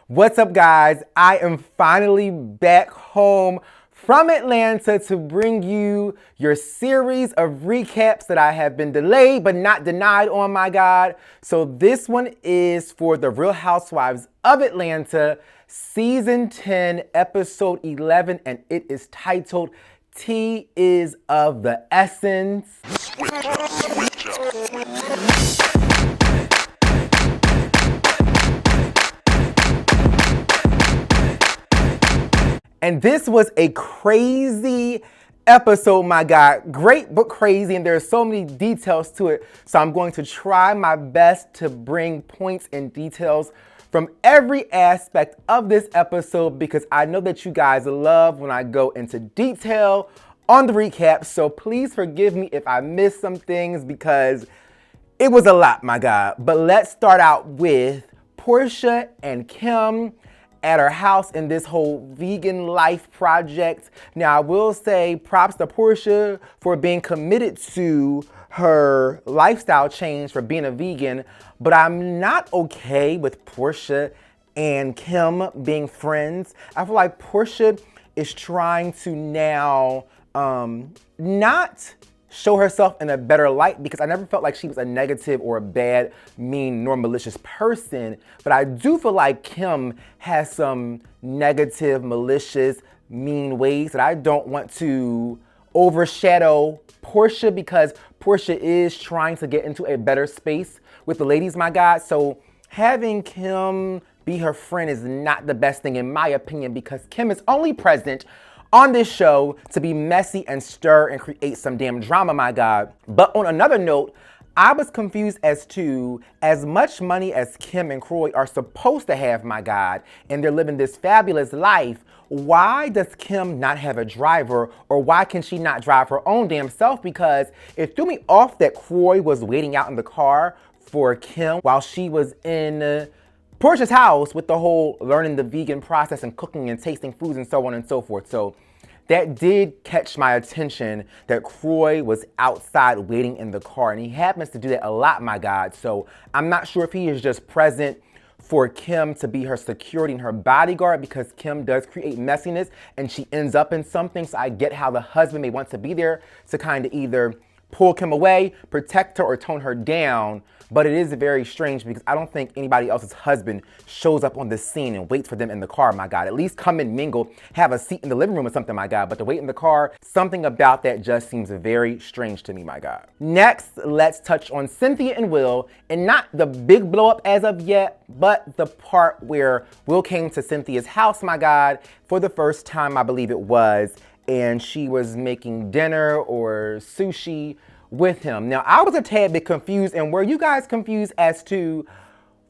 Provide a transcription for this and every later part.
What's up, guys? I am finally back home from Atlanta to bring you your series of recaps that I have been delayed but not denied on, my God. So this one is for the Real Housewives of Atlanta, Season 10, Episode 11, and it is titled Tea is of the Essence. And this was a crazy episode, my God. Great but crazy, and there are so many details to it. So I'm going to try my best to bring points and details from every aspect of this episode because I know that you guys love when I go into detail on the recap. So please forgive me if I miss some things because it was a lot, my God. But let's start out with Portia and Kim at her house in this whole vegan life project. Now, I will say props to Portia for being committed to her lifestyle change, for being a vegan, but I'm not okay with Portia and Kim being friends. I feel like Portia is trying to now not show herself in a better light because I never felt like she was a negative or a bad, mean, nor malicious person. But I do feel like Kim has some negative, malicious, mean ways that I don't want to overshadow Portia because Portia is trying to get into a better space with the ladies, my God. So having Kim be her friend is not the best thing in my opinion because Kim is only present on this show to be messy and stir and create some damn drama, my God. But on another note, I was confused as to as much money as Kim and Kroy are supposed to have, my God, and they're living this fabulous life, why does Kim not have a driver, or why can she not drive her own damn self? Because it threw me off that Kroy was waiting out in the car for Kim while she was in Portia's house with the whole learning the vegan process and cooking and tasting foods and so on and so forth. So that did catch my attention that Kroy was outside waiting in the car, and he happens to do that a lot, my God. So I'm not sure if he is just present for Kim to be her security and her bodyguard because Kim does create messiness and she ends up in something. So I get how the husband may want to be there to kind of either pull Kim away, protect her, or tone her down. But it is very strange because I don't think anybody else's husband shows up on the scene and waits for them in the car, my God. At least come and mingle, have a seat in the living room or something, my God. But to wait in the car, something about that just seems very strange to me, my God. Next, let's touch on Cynthia and Will, and not the big blow up as of yet, but the part where Will came to Cynthia's house, my God, for the first time, I believe it was, and she was making dinner or sushi with him. Now, I was a tad bit confused, and were you guys confused as to,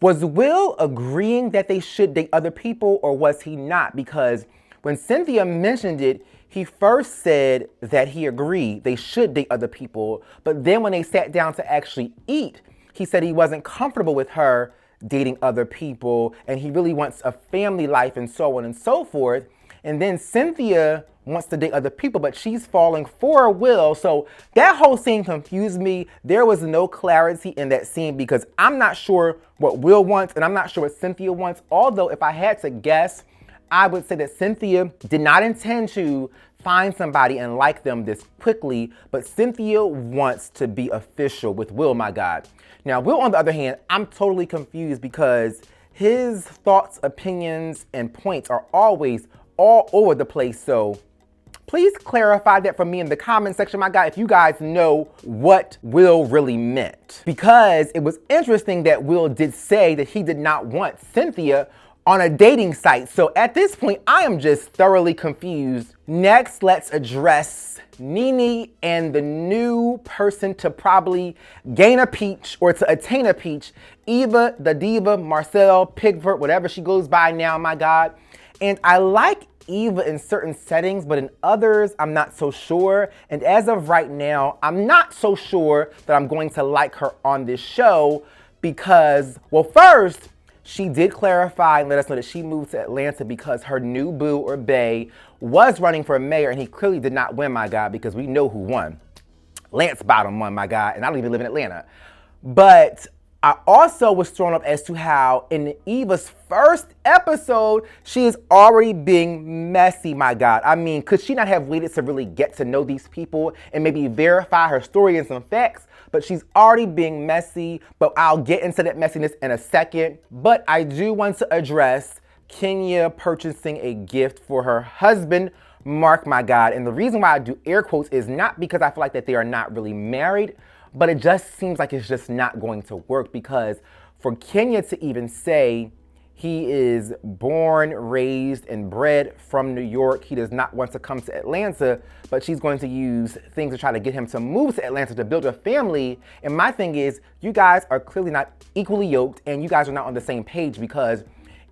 was Will agreeing that they should date other people or was he not? Because when Cynthia mentioned it, he first said that he agreed they should date other people, but then when they sat down to actually eat, he said he wasn't comfortable with her dating other people and he really wants a family life and so on and so forth. And then Cynthia wants to date other people, but she's falling for Will. So that whole scene confused me. There was no clarity in that scene because I'm not sure what Will wants and I'm not sure what Cynthia wants. Although if I had to guess, I would say that Cynthia did not intend to find somebody and like them this quickly, but Cynthia wants to be official with Will, my God. Now, Will, on the other hand, I'm totally confused because his thoughts, opinions, and points are always all over the place. So please clarify that for me in the comment section, my God, if you guys know what Will really meant. Because it was interesting that Will did say that he did not want Cynthia on a dating site. So at this point, I am just thoroughly confused. Next, let's address Nene and the new person to probably gain a peach or to attain a peach, Eva the Diva, Marcel, Pigvert, whatever she goes by now, my God. And I like Eva in certain settings, but in others, I'm not so sure. And as of right now, I'm not so sure that I'm going to like her on this show because, well, first, she did clarify and let us know that she moved to Atlanta because her new boo or bae was running for mayor and he clearly did not win, my God, because we know who won. Lance Bottom won, my God, and I don't even live in Atlanta. But I also was thrown up as to how in Eva's first episode, she is already being messy, my God. I mean, could she not have waited to really get to know these people and maybe verify her story and some facts? But she's already being messy, but I'll get into that messiness in a second. But I do want to address Kenya purchasing a gift for her husband, Mark, my God. And the reason why I do air quotes is not because I feel like that they are not really married, but it just seems like it's just not going to work, because for Kenya to even say he is born, raised, and bred from New York, he does not want to come to Atlanta, but she's going to use things to try to get him to move to Atlanta to build a family. And my thing is, you guys are clearly not equally yoked and you guys are not on the same page, because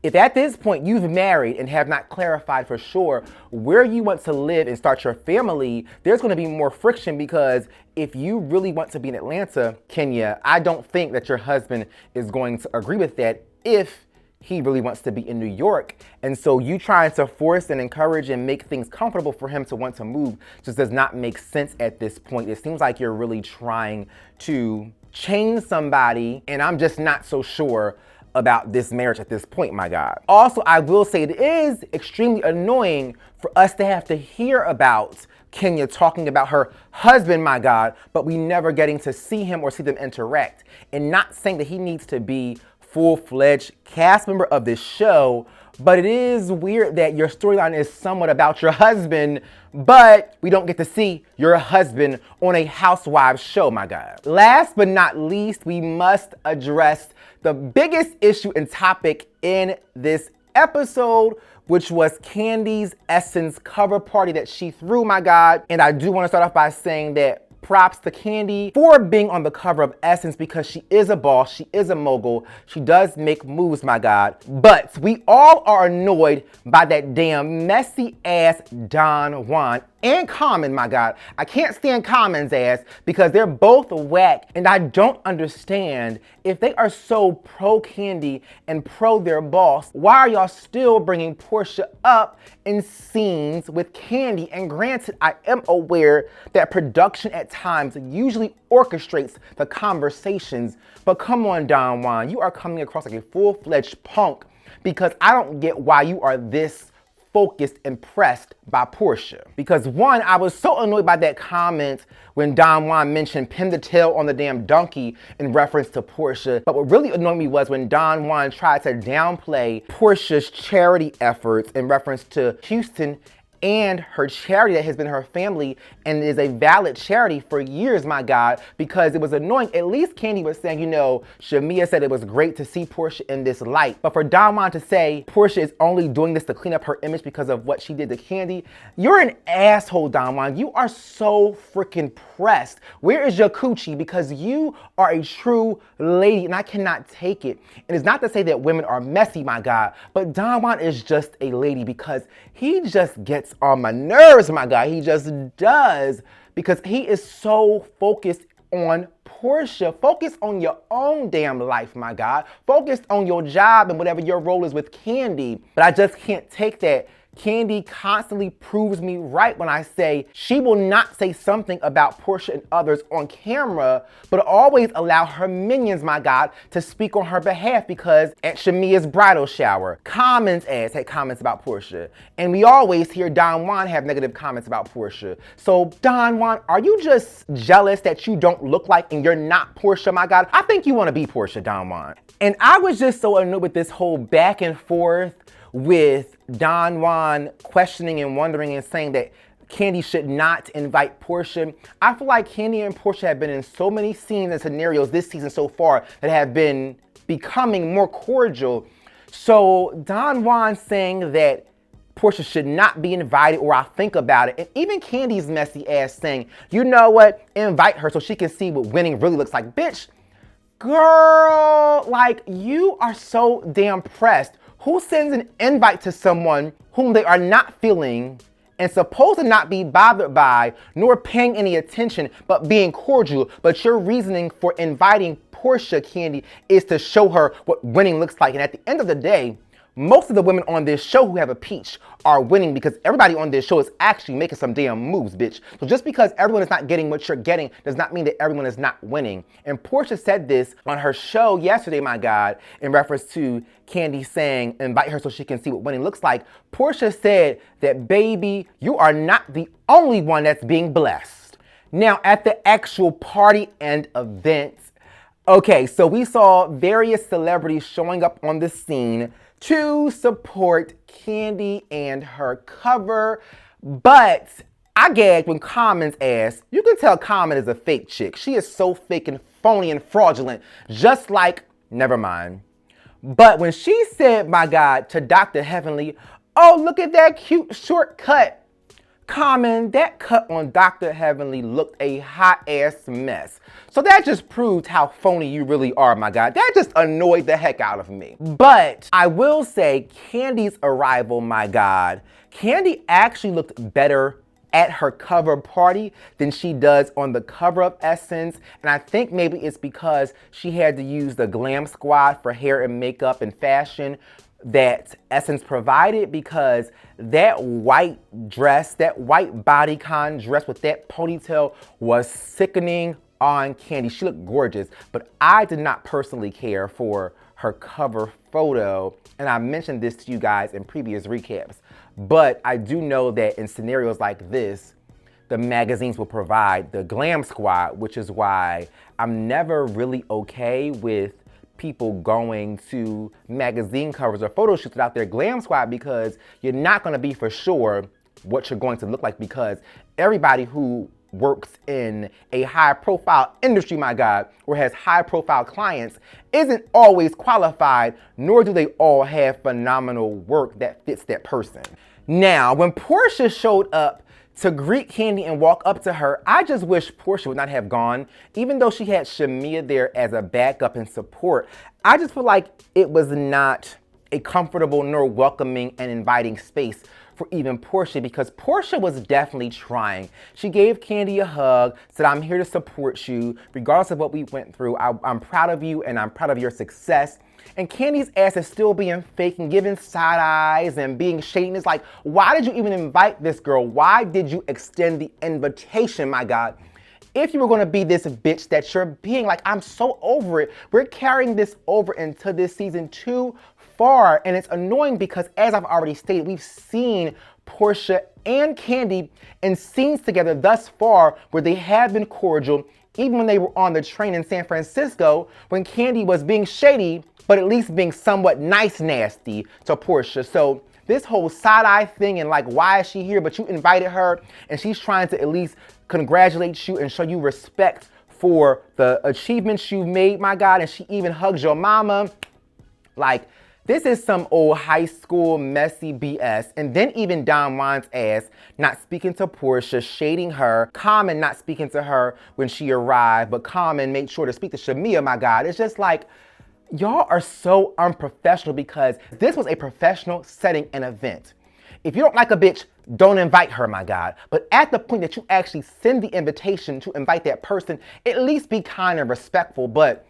if at this point you've married and have not clarified for sure where you want to live and start your family, there's going to be more friction, because if you really want to be in Atlanta, Kenya, I don't think that your husband is going to agree with that if he really wants to be in New York. And so you trying to force and encourage and make things comfortable for him to want to move just does not make sense at this point. It seems like you're really trying to change somebody, and I'm just not so sure about this marriage at this point, my God. Also, I will say it is extremely annoying for us to have to hear about Kenya talking about her husband, my God, but we never getting to see him or see them interact. And not saying that he needs to be full-fledged cast member of this show, but it is weird that your storyline is somewhat about your husband, but we don't get to see your husband on a Housewives show, my God. Last but not least, we must address the biggest issue and topic in this episode, which was Kandi's Essence cover party that she threw, my God. And I do want to start off by saying that props to Kandi for being on the cover of Essence, because she is a boss, she is a mogul, she does make moves, my God. But we all are annoyed by that damn messy ass Don Juan and Common, my God. I can't stand Common's ass because they're both whack, and I don't understand, if they are so pro Kandi and pro their boss, why are y'all still bringing Portia up in scenes with Kandi? And granted, I am aware that production at times usually orchestrates the conversations, but come on, Don Juan, you are coming across like a full-fledged punk, because I don't get why you are this focused and pressed by Portia. Because one, I was so annoyed by that comment when Don Juan mentioned pin the tail on the damn donkey in reference to Portia. But what really annoyed me was when Don Juan tried to downplay Portia's charity efforts in reference to Houston and her charity that has been her family and is a valid charity for years, my God, because it was annoying. At least Kandi was saying, you know, Shamia said it was great to see Portia in this light. But for Don Juan to say Portia is only doing this to clean up her image because of what she did to Kandi, you're an asshole, Don Juan. You are so freaking pressed. Where is your coochie? Because you are a true lady and I cannot take it. And it's not to say that women are messy, my God, but Don Juan is just a lady because he just gets on my nerves, my God. He just does, because he is so focused on Portia. Focus on your own damn life, my God. Focus on your job and whatever your role is with Kandi. But I just can't take that. Kandi constantly proves me right when I say she will not say something about Portia and others on camera, but always allow her minions, my God, to speak on her behalf, because at Shamia's bridal shower, Common's ass had comments about Portia. And we always hear Don Juan have negative comments about Portia. So Don Juan, are you just jealous that you don't look like and you're not Portia, my God? I think you want to be Portia, Don Juan. And I was just so annoyed with this whole back and forth with Don Juan questioning and wondering and saying that Kandi should not invite Portia. I feel like Kandi and Portia have been in so many scenes and scenarios this season so far that have been becoming more cordial. So Don Juan saying that Portia should not be invited, or I'll think about it. And even Kandi's messy ass saying, you know what, invite her so she can see what winning really looks like. Bitch, girl, like, you are so damn pressed. Who sends an invite to someone whom they are not feeling and supposed to not be bothered by, nor paying any attention, but being cordial? But your reasoning for inviting Portia, Kandi, is to show her what winning looks like. And at the end of the day, most of the women on this show who have a peach are winning because everybody on this show is actually making some damn moves, bitch. So just because everyone is not getting what you're getting does not mean that everyone is not winning. And Portia said this on her show yesterday, my God, in reference to Kandi saying, invite her so she can see what winning looks like. Portia said that, baby, you are not the only one that's being blessed. Now, at the actual party and events, okay, so we saw various celebrities showing up on the scene to support Kandi and her cover, but I gagged when Common's asked. You can tell Common is a fake chick. She is so fake and phony and fraudulent, just like, never mind. But when she said, my God, to Dr. Heavenly, oh, look at that cute shortcut. Common, that cut on Dr. Heavenly looked a hot ass mess. So that just proved how phony you really are, my God. That just annoyed the heck out of me. But I will say Kandi's arrival, my God, Kandi actually looked better at her cover party than she does on the cover of Essence. And I think maybe it's because she had to use the Glam Squad for hair and makeup and fashion that Essence provided, because that white dress, that white bodycon dress with that ponytail was sickening on Kandi. She looked gorgeous, but I did not personally care for her cover photo. And I mentioned this to you guys in previous recaps, but I do know that in scenarios like this, the magazines will provide the Glam Squad, which is why I'm never really okay with people going to magazine covers or photo shoots without their Glam Squad, because you're not going to be for sure what you're going to look like, because everybody who works in a high profile industry, my God, or has high profile clients isn't always qualified, nor do they all have phenomenal work that fits that person. Now, when Portia showed up to greet Kandi and walk up to her, I just wish Portia would not have gone. Even though she had Shamia there as a backup and support, I just feel like it was not a comfortable nor welcoming and inviting space for even Portia, because Portia was definitely trying. She gave Kandi a hug, said, I'm here to support you, regardless of what we went through. I'm proud of you and I'm proud of your success. And Kandi's ass is still being fake and giving side eyes and being shady. And it's like, why did you even invite this girl? Why did you extend the invitation, my God? If you were gonna be this bitch that you're being, like, I'm so over it. We're carrying this over into this season too far. And it's annoying because, as I've already stated, we've seen Portia and Kandi in scenes together thus far where they have been cordial, even when they were on the train in San Francisco, when Kandi was being shady, but at least being somewhat nice nasty to Portia. So this whole side-eye thing and like, why is she here? But you invited her and she's trying to at least congratulate you and show you respect for the achievements you've made, my God. And she even hugs your mama. Like, this is some old high school messy BS. And then even Don Juan's ass not speaking to Portia, shading her. Common not speaking to her when she arrived, but Common made sure to speak to Shamia, my God. It's just like, y'all are so unprofessional, because this was a professional setting and event. If you don't like a bitch, don't invite her, my God. But at the point that you actually send the invitation to invite that person, at least be kind and respectful. But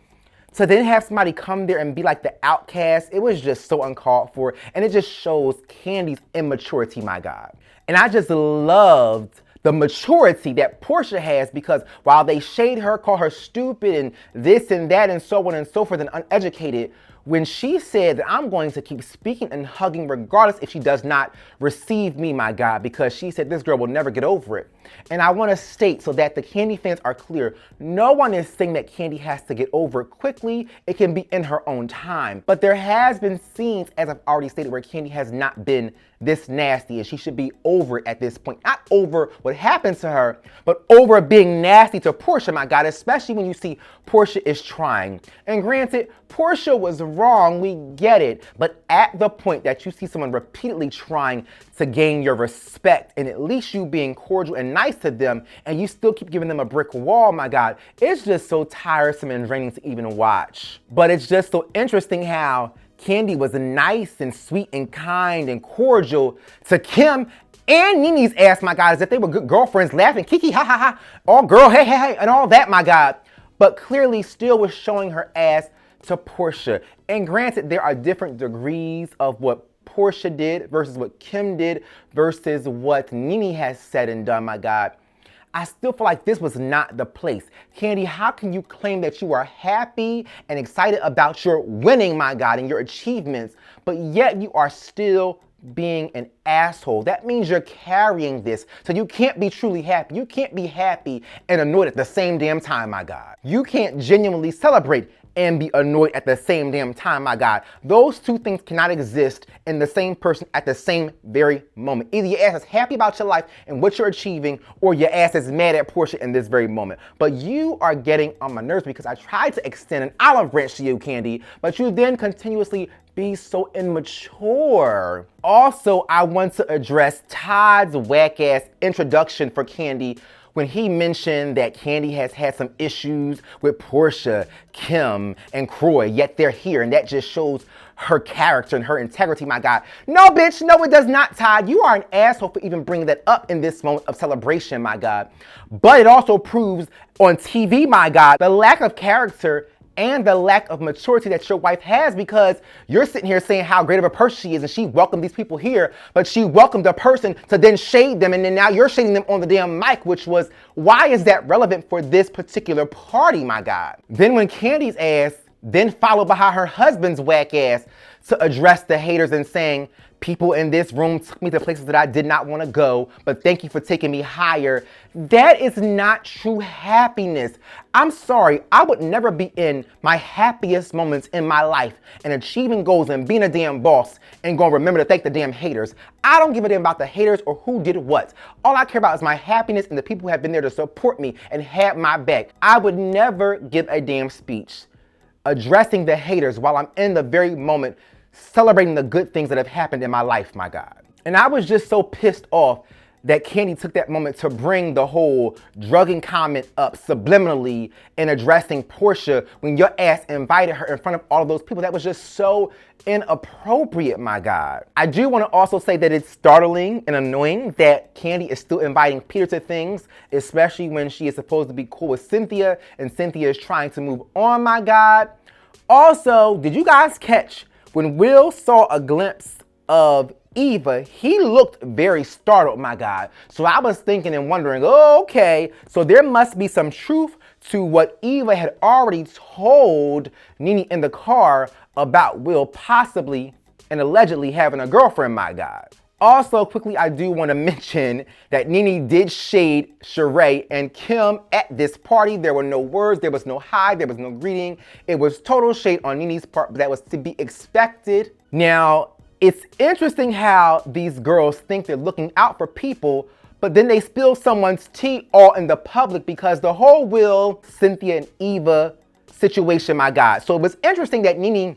to then have somebody come there and be like the outcast, it was just so uncalled for. And it just shows Kandi's immaturity, my God. And I just loved the maturity that Portia has, because while they shade her, call her stupid and this and that and so on and so forth and uneducated, when she said that I'm going to keep speaking and hugging regardless if she does not receive me, my God, because she said this girl will never get over it. And I want to state so that the Kandi fans are clear, no one is saying that Kandi has to get over it quickly. It can be in her own time. But there has been scenes, as I've already stated, where Kandi has not been this nasty, and she should be over it at this point. Not over what happened to her, but over being nasty to Portia, my God, especially when you see Portia is trying. And granted, Portia was wrong, we get it, but at the point that you see someone repeatedly trying to gain your respect and at least you being cordial and nice to them, and you still keep giving them a brick wall, my God, it's just so tiresome and draining to even watch. But it's just so interesting how Kandi was nice and sweet and kind and cordial to Kim and Nene's ass, my God, as if they were good girlfriends, laughing, kiki, ha, ha, ha, all girl, hey, hey, hey, and all that, my God. But clearly still was showing her ass to Portia. And granted, there are different degrees of what Portia did versus what Kim did versus what Nene has said and done, my God. I still feel like this was not the place. Kandi, how can you claim that you are happy and excited about your winning, my God, and your achievements, but yet you are still being an asshole? That means you're carrying this. So you can't be truly happy. You can't be happy and annoyed at the same damn time, my God. You can't genuinely celebrate and be annoyed at the same damn time, my God. Those two things cannot exist in the same person at the same very moment. Either your ass is happy about your life and what you're achieving, or your ass is mad at Portia in this very moment. But you are getting on my nerves because I tried to extend an olive branch to you, Kandi, but you then continuously be so immature. Also, I want to address Todd's whack-ass introduction for Kandi when he mentioned that Kandi has had some issues with Portia, Kim, and RHOA, yet they're here, and that just shows her character and her integrity, my God. No, bitch, no, it does not, Todd. You are an asshole for even bringing that up in this moment of celebration, my God. But it also proves on TV, my God, the lack of character and the lack of maturity that your wife has, because you're sitting here saying how great of a person she is and she welcomed these people here, but she welcomed a person to then shade them, and then now you're shading them on the damn mic, which was, why is that relevant for this particular party, my God? Then when Kandi's ass then followed behind her husband's whack ass to address the haters and saying, people in this room took me to places that I did not want to go, but thank you for taking me higher. That is not true happiness. I'm sorry, I would never be in my happiest moments in my life and achieving goals and being a damn boss and gonna remember to thank the damn haters. I don't give a damn about the haters or who did what. All I care about is my happiness and the people who have been there to support me and have my back. I would never give a damn speech addressing the haters while I'm in the very moment celebrating the good things that have happened in my life, my God. And I was just so pissed off that Kandi took that moment to bring the whole drugging comment up subliminally in addressing Portia when your ass invited her in front of all of those people. That was just so inappropriate, my God. I do want to also say that it's startling and annoying that Kandi is still inviting Peter to things, especially when she is supposed to be cool with Cynthia and Cynthia is trying to move on, my God. Also, did you guys catch when Will saw a glimpse of Eva, he looked very startled, my God. So I was thinking and wondering, oh, okay, so there must be some truth to what Eva had already told Nene in the car about Will possibly and allegedly having a girlfriend, my God. Also, quickly, I do want to mention that Nene did shade Sheree and Kim at this party. There were no words, there was no hi, there was no greeting. It was total shade on Nene's part, but that was to be expected. Now, it's interesting how these girls think they're looking out for people, but then they spill someone's tea all in the public because the whole Will, Cynthia, and Eva situation, my God. So it was interesting that Nene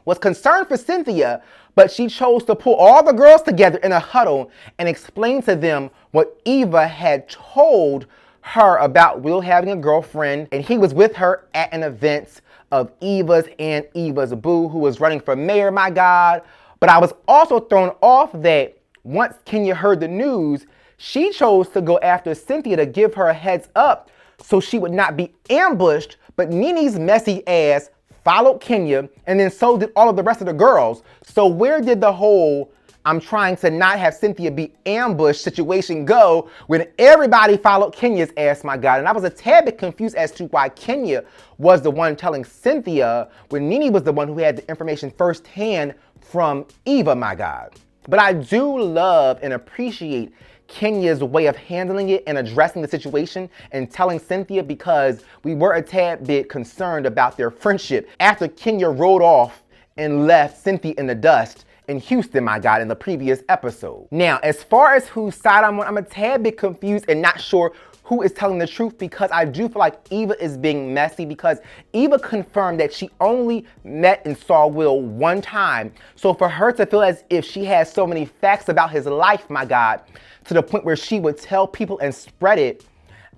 was concerned for Cynthia, but she chose to pull all the girls together in a huddle and explain to them what Eva had told her about Will having a girlfriend, and he was with her at an event of Eva's and Eva's boo, who was running for mayor, my God. But I was also thrown off that once Kenya heard the news, she chose to go after Cynthia to give her a heads up so she would not be ambushed, but Nene's messy ass followed Kenya, and then so did all of the rest of the girls. So where did the whole I'm trying to not have Cynthia be ambushed situation go when everybody followed Kenya's ass, my God? And I was a tad bit confused as to why Kenya was the one telling Cynthia when Nene was the one who had the information firsthand from Eva, my God. But I do love and appreciate Kenya's way of handling it and addressing the situation and telling Cynthia, because we were a tad bit concerned about their friendship after Kenya rode off and left Cynthia in the dust in Houston, my God, in the previous episode. Now, as far as whose side I'm on, I'm a tad bit confused and not sure who is telling the truth, because I do feel like Eva is being messy, because Eva confirmed that she only met and saw Will one time. So for her to feel as if she has so many facts about his life, my God, to the point where she would tell people and spread it,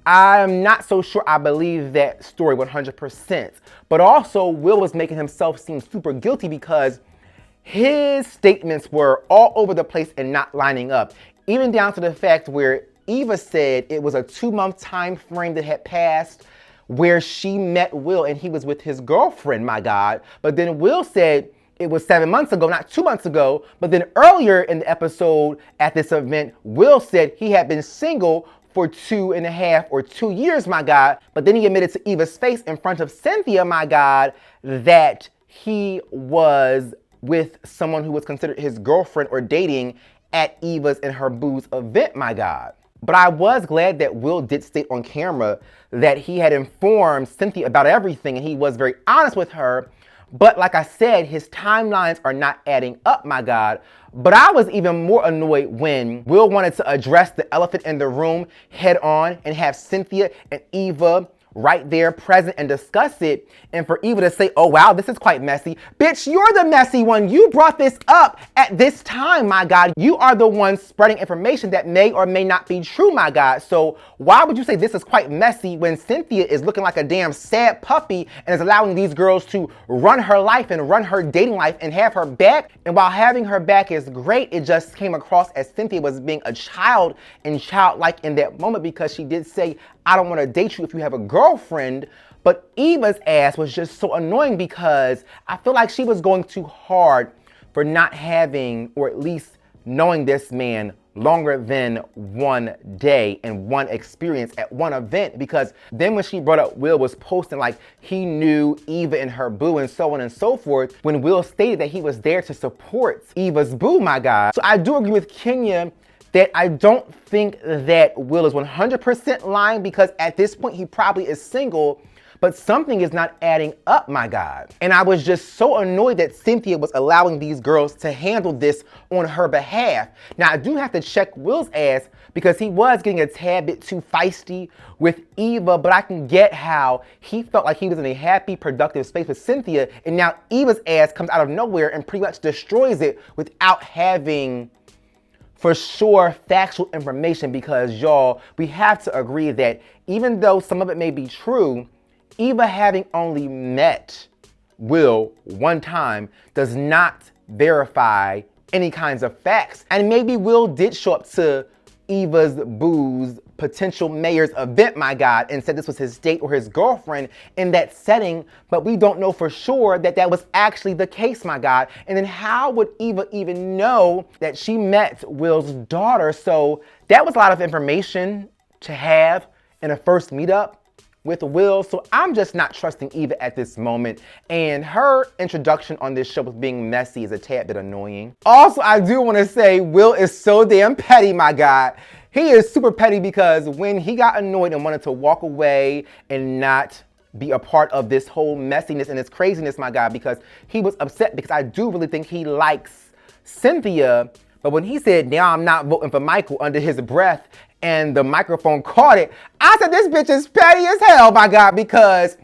I'm not so sure I believe that story 100%. But also, Will was making himself seem super guilty because his statements were all over the place and not lining up, even down to the fact where Eva said it was a 2-month time frame that had passed where she met Will and he was with his girlfriend, my God. But then Will said it was 7 months ago, not 2 months ago. But then earlier in the episode at this event, Will said he had been single for 2.5 or 2 years, my God. But then he admitted to Eva's face in front of Cynthia, my God, that he was with someone who was considered his girlfriend or dating at Eva's and her boo's event, my God. But I was glad that Will did state on camera that he had informed Cynthia about everything and he was very honest with her. But like I said, his timelines are not adding up, my God. But I was even more annoyed when Will wanted to address the elephant in the room head on and have Cynthia and Eva right there present and discuss it, and for Eva to say, oh wow, this is quite messy. Bitch, you're the messy one. You brought this up at this time, my God. You are the one spreading information that may or may not be true, my God. So why would you say this is quite messy when Cynthia is looking like a damn sad puppy and is allowing these girls to run her life and run her dating life and have her back? And while having her back is great, it just came across as Cynthia was being a child and childlike in that moment, because she did say, I don't want to date you if you have a girlfriend. But Eva's ass was just so annoying because I feel like she was going too hard for not having, or at least knowing this man longer than one day and one experience at one event. Because then when she brought up Will was posting like he knew Eva and her boo and so on and so forth, when Will stated that he was there to support Eva's boo, my God. So I do agree with Kenya that I don't think that Will is 100% lying, because at this point he probably is single, but something is not adding up, my God. And I was just so annoyed that Cynthia was allowing these girls to handle this on her behalf. Now I do have to check Will's ass because he was getting a tad bit too feisty with Eva, but I can get how he felt like he was in a happy, productive space with Cynthia, and now Eva's ass comes out of nowhere and pretty much destroys it without having for sure factual information. Because y'all, we have to agree that even though some of it may be true, Eva having only met Will one time does not verify any kinds of facts. And maybe Will did show up to Eva's boo's potential mayor's event, my God, and said this was his date or his girlfriend in that setting, but we don't know for sure that that was actually the case, my God. And then how would Eva even know that she met Will's daughter? So that was a lot of information to have in a first meetup with Will. So I'm just not trusting Eva at this moment. And her introduction on this show with being messy is a tad bit annoying. Also, I do want to say Will is so damn petty, my God. He is super petty because when he got annoyed and wanted to walk away and not be a part of this whole messiness and this craziness, my God, because he was upset because I do really think he likes Cynthia. But when he said, now I'm not voting for Michael under his breath, and the microphone caught it, I said, this bitch is petty as hell, my God, because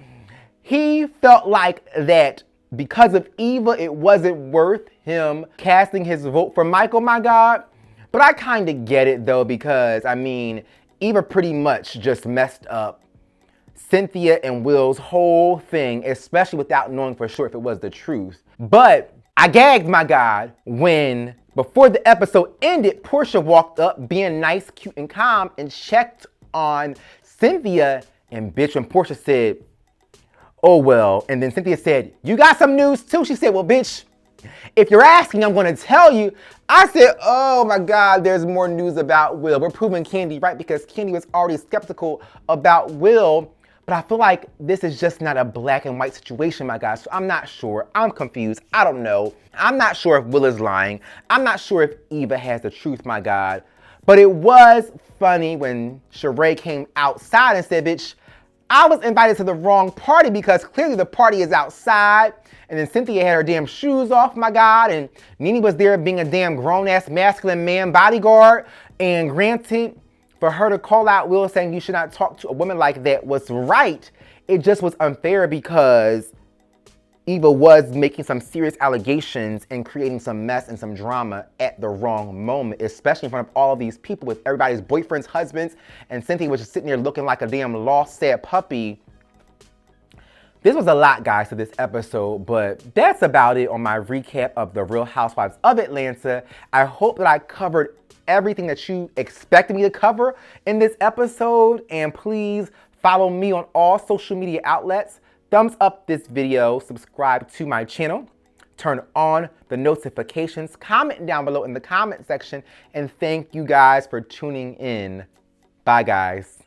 he felt like that because of Eva, it wasn't worth him casting his vote for Michael, my God. But I kind of get it though, because I mean, Eva pretty much just messed up Cynthia and Will's whole thing, especially without knowing for sure if it was the truth. But I gagged, my God, when before the episode ended, Portia walked up being nice, cute, and calm and checked on Cynthia. And bitch, when Portia said, oh well, and then Cynthia said, you got some news too? She said, well, bitch, if you're asking, I'm gonna tell you. I said, oh my God, there's more news about Will. We're proving Candy right, because Candy was already skeptical about Will. But I feel like this is just not a black and white situation, my God. So I'm not sure. I'm confused. I don't know. I'm not sure if Will is lying. I'm not sure if Eva has the truth, my God. But it was funny when Sheree came outside and said, bitch, I was invited to the wrong party, because clearly the party is outside. And then Cynthia had her damn shoes off, my God. And Nene was there being a damn grown-ass masculine man bodyguard. And granted, for her to call out Will saying you should not talk to a woman like that was right. It just was unfair because Eva was making some serious allegations and creating some mess and some drama at the wrong moment, especially in front of all of these people with everybody's boyfriends, husbands, and Cynthia was just sitting there looking like a damn lost, sad puppy. This was a lot, guys, to this episode, but that's about it on my recap of The Real Housewives of Atlanta. I hope that I covered everything that you expected me to cover in this episode, and please Follow me on all social media outlets. Thumbs up this video, subscribe to my channel, turn on the notifications, comment down below in the comment section, and thank you guys for tuning in. Bye, guys.